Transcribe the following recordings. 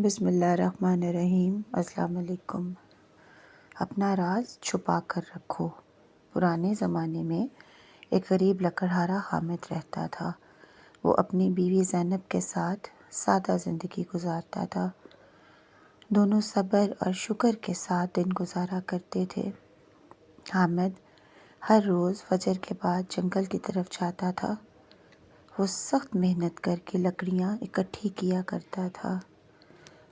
بسم اللہ الرحمن الرحیم۔ السلام علیکم۔ اپنا راز چھپا کر رکھو۔ پرانے زمانے میں ایک غریب لکڑہارا حامد رہتا تھا۔ وہ اپنی بیوی زینب کے ساتھ سادہ زندگی گزارتا تھا۔ دونوں صبر اور شکر کے ساتھ دن گزارا کرتے تھے۔ حامد ہر روز فجر کے بعد جنگل کی طرف جاتا تھا۔ وہ سخت محنت کر کے لکڑیاں اکٹھی کیا کرتا تھا،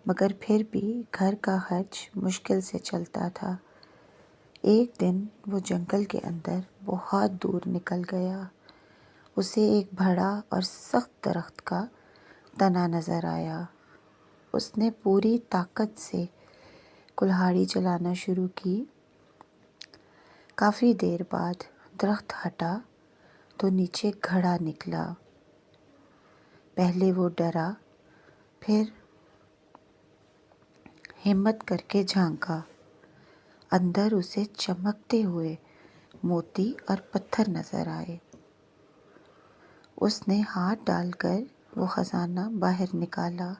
مگر پھر بھی گھر کا خرچ مشکل سے چلتا تھا۔ ایک دن وہ جنگل کے اندر بہت دور نکل گیا۔ اسے ایک بڑا اور سخت درخت کا تنا نظر آیا۔ اس نے پوری طاقت سے کلہاڑی چلانا شروع کی۔ کافی دیر بعد درخت ہٹا تو نیچے گھڑا نکلا۔ پہلے وہ ڈرا، پھر ہمت کر کے جھانکا۔ اندر اسے چمکتے ہوئے موتی اور پتھر نظر آئے۔ اس نے ہاتھ ڈال کر وہ خزانہ باہر نکالا۔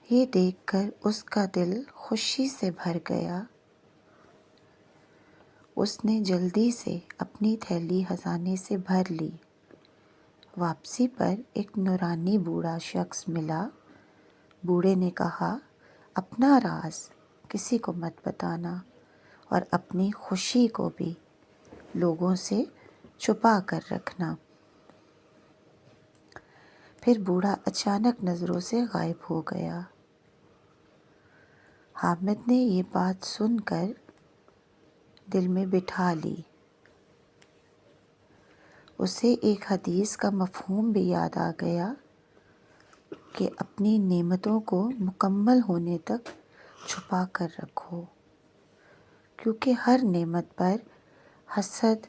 یہ دیکھ کر اس کا دل خوشی سے بھر گیا۔ اس نے جلدی سے اپنی تھیلی خزانے سے بھر لی۔ واپسی پر ایک نورانی بوڑھا شخص ملا۔ بوڑھے نے کہا، اپنا راز کسی کو مت بتانا اور اپنی خوشی کو بھی لوگوں سے چھپا کر رکھنا۔ پھر بوڑھا اچانک نظروں سے غائب ہو گیا۔ حامد نے یہ بات سن کر دل میں بٹھا لی۔ اسے ایک حدیث کا مفہوم بھی یاد آ گیا کہ اپنی نعمتوں کو مکمل ہونے تک چھپا کر رکھو، کیونکہ ہر نعمت پر حسد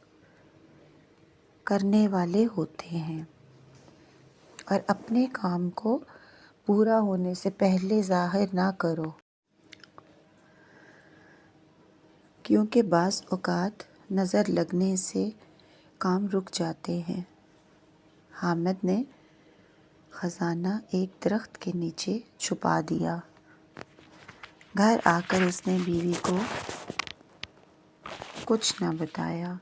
کرنے والے ہوتے ہیں، اور اپنے کام کو پورا ہونے سے پہلے ظاہر نہ کرو، کیونکہ بعض اوقات نظر لگنے سے کام رک جاتے ہیں۔ حامد نے خزانہ ایک درخت کے نیچے چھپا دیا۔ گھر آ کر اس نے بیوی کو کچھ نہ بتایا،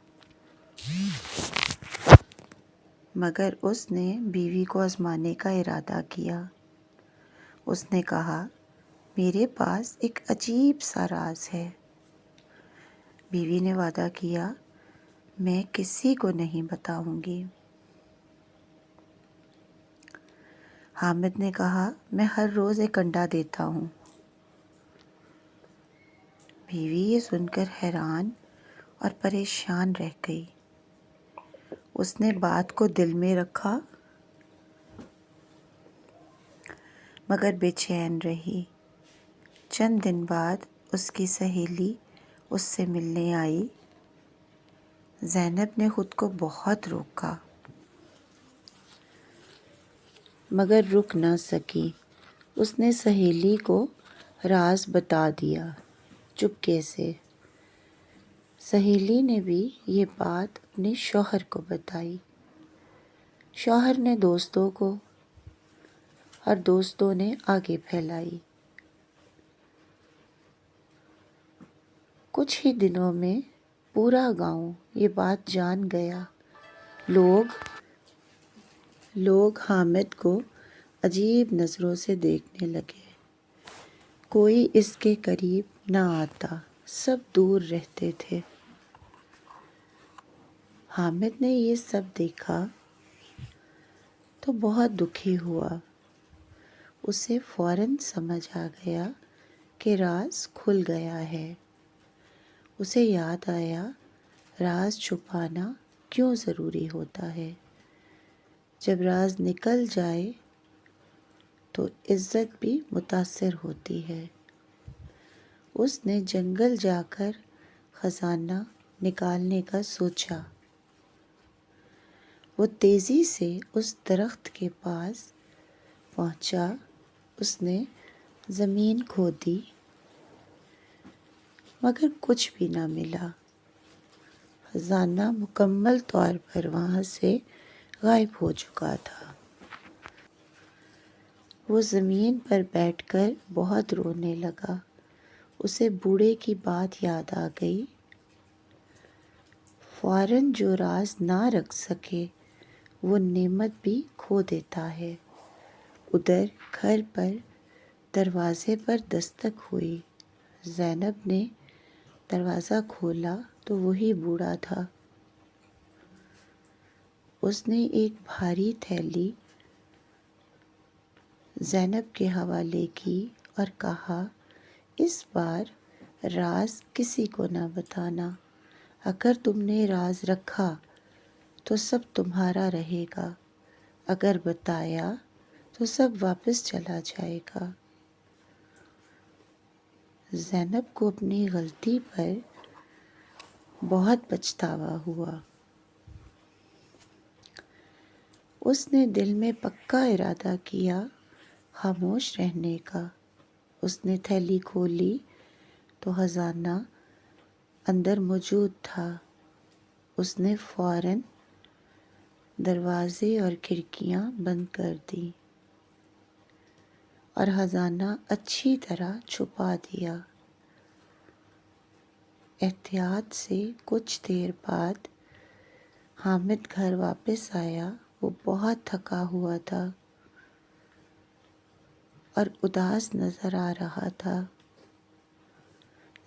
مگر اس نے بیوی کو آزمانے کا ارادہ کیا۔ اس نے کہا، میرے پاس ایک عجیب سا راز ہے۔ بیوی نے وعدہ کیا، میں کسی کو نہیں بتاؤں گی۔ حامد نے کہا، میں ہر روز ایک انڈا دیتا ہوں۔ بیوی یہ سن کر حیران اور پریشان رہ گئی۔ اس نے بات کو دل میں رکھا، مگر بے چین رہی۔ چند دن بعد اس کی سہیلی اس سے ملنے آئی۔ زینب نے خود کو بہت روکا، مگر رک نہ سکی۔ اس نے سہیلی کو راز بتا دیا، چپکے سے۔ سہیلی نے بھی یہ بات اپنے شوہر کو بتائی۔ شوہر نے دوستوں کو اور دوستوں نے آگے پھیلائی۔ کچھ ہی دنوں میں پورا گاؤں یہ بات جان گیا۔ لوگ حامد کو عجیب نظروں سے دیکھنے لگے۔ کوئی اس کے قریب نہ آتا، سب دور رہتے تھے۔ حامد نے یہ سب دیکھا تو بہت دکھی ہوا۔ اسے فوراً سمجھ آ گیا کہ راز کھل گیا ہے۔ اسے یاد آیا، راز چھپانا کیوں ضروری ہوتا ہے۔ جب راز نکل جائے تو عزت بھی متاثر ہوتی ہے۔ اس نے جنگل جا کر خزانہ نکالنے کا سوچا۔ وہ تیزی سے اس درخت کے پاس پہنچا۔ اس نے زمین کھودی، مگر کچھ بھی نہ ملا۔ خزانہ مکمل طور پر وہاں سے غائب ہو چکا تھا۔ وہ زمین پر بیٹھ کر بہت رونے لگا۔ اسے بوڑھے کی بات یاد آ گئی۔ فوراً جو راز نہ رکھ سکے وہ نعمت بھی کھو دیتا ہے۔ ادھر گھر پر دروازے پر دستک ہوئی۔ زینب نے دروازہ کھولا تو وہی بوڑھا تھا۔ اس نے ایک بھاری تھیلی زینب کے حوالے کی اور کہا، اس بار راز کسی کو نہ بتانا۔ اگر تم نے راز رکھا تو سب تمہارا رہے گا، اگر بتایا تو سب واپس چلا جائے گا۔ زینب کو اپنی غلطی پر بہت پچھتاوا ہوا۔ اس نے دل میں پکا ارادہ کیا خاموش رہنے کا۔ اس نے تھیلی کھولی تو خزانہ اندر موجود تھا۔ اس نے فوراً دروازے اور کھڑکیاں بند کر دیں اور خزانہ اچھی طرح چھپا دیا۔ احتیاط سے کچھ دیر بعد حامد گھر واپس آیا۔ وہ بہت تھکا ہوا تھا اور اداس نظر آ رہا تھا۔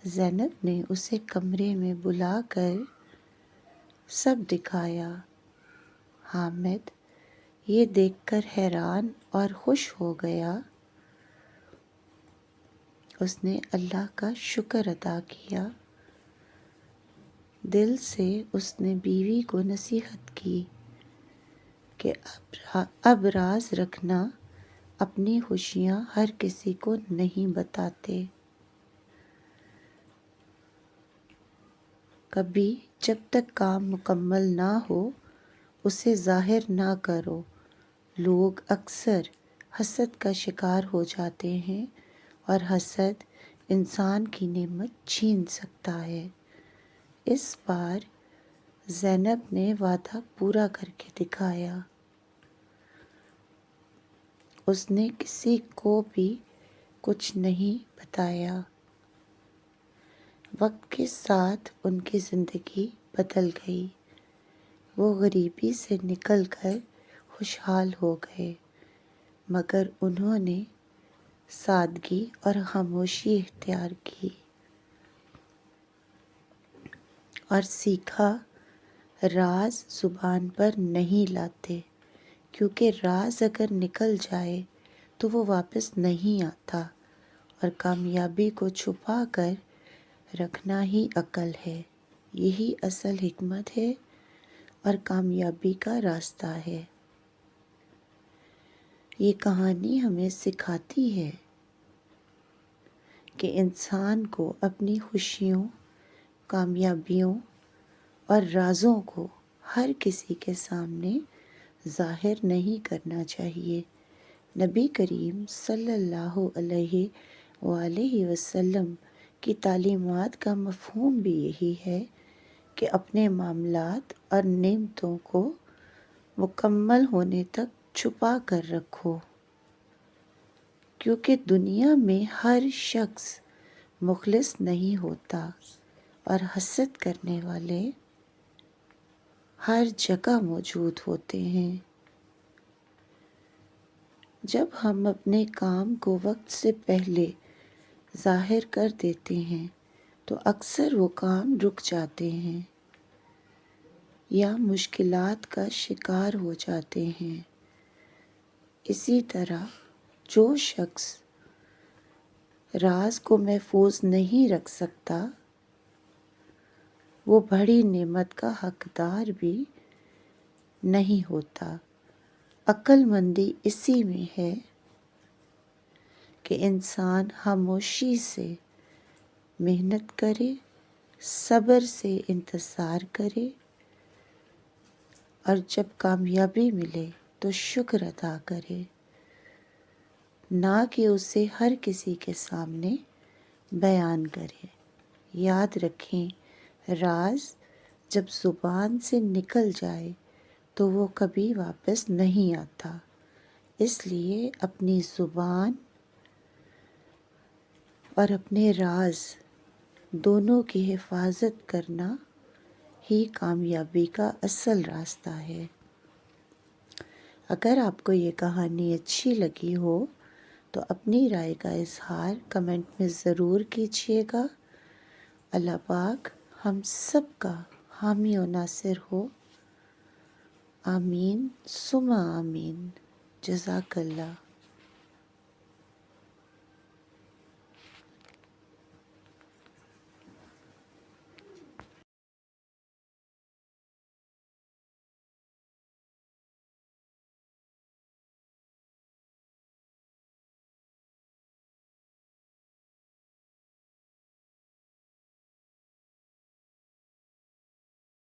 زینب نے اسے کمرے میں بلا کر سب دکھایا۔ حامد یہ دیکھ کر حیران اور خوش ہو گیا۔ اس نے اللہ کا شکر ادا کیا۔ دل سے اس نے بیوی کو نصیحت کی کہ اب راز رکھنا، اپنی خوشیاں ہر کسی کو نہیں بتاتے۔ کبھی جب تک کام مکمل نہ ہو اسے ظاہر نہ کرو۔ لوگ اکثر حسد کا شکار ہو جاتے ہیں اور حسد انسان کی نعمت چھین سکتا ہے۔ اس بار زینب نے وعدہ پورا کر کے دکھایا۔ اس نے کسی کو بھی کچھ نہیں بتایا۔ وقت کے ساتھ ان کی زندگی بدل گئی۔ وہ غریبی سے نکل کر خوشحال ہو گئے، مگر انہوں نے سادگی اور خاموشی اختیار کی اور سیکھا راز زبان پر نہیں لاتے، کیونکہ راز اگر نکل جائے تو وہ واپس نہیں آتا، اور کامیابی کو چھپا کر رکھنا ہی عقل ہے۔ یہی اصل حکمت ہے اور کامیابی کا راستہ ہے۔ یہ کہانی ہمیں سکھاتی ہے کہ انسان کو اپنی خوشیوں، کامیابیوں اور رازوں کو ہر کسی کے سامنے ظاہر نہیں کرنا چاہیے۔ نبی کریم صلی اللہ علیہ وآلہ وسلم کی تعلیمات کا مفہوم بھی یہی ہے کہ اپنے معاملات اور نعمتوں کو مکمل ہونے تک چھپا کر رکھو، کیونکہ دنیا میں ہر شخص مخلص نہیں ہوتا اور حسد کرنے والے ہر جگہ موجود ہوتے ہیں۔ جب ہم اپنے کام کو وقت سے پہلے ظاہر کر دیتے ہیں تو اکثر وہ کام رک جاتے ہیں یا مشکلات کا شکار ہو جاتے ہیں۔ اسی طرح جو شخص راز کو محفوظ نہیں رکھ سکتا وہ بڑی نعمت کا حقدار بھی نہیں ہوتا۔ عقل مندی اسی میں ہے کہ انسان خاموشی سے محنت کرے، صبر سے انتظار کرے اور جب کامیابی ملے تو شکر ادا کرے، نہ کہ اسے ہر کسی کے سامنے بیان کرے۔ یاد رکھیں، راز جب زبان سے نکل جائے تو وہ کبھی واپس نہیں آتا، اس لیے اپنی زبان اور اپنے راز دونوں کی حفاظت کرنا ہی کامیابی کا اصل راستہ ہے۔ اگر آپ کو یہ کہانی اچھی لگی ہو تو اپنی رائے کا اظہار کمنٹ میں ضرور کیجیے گا۔ اللہ پاک ہم سب کا حامی و ناصر ہو، آمین ثم آمین۔ جزاک اللہ۔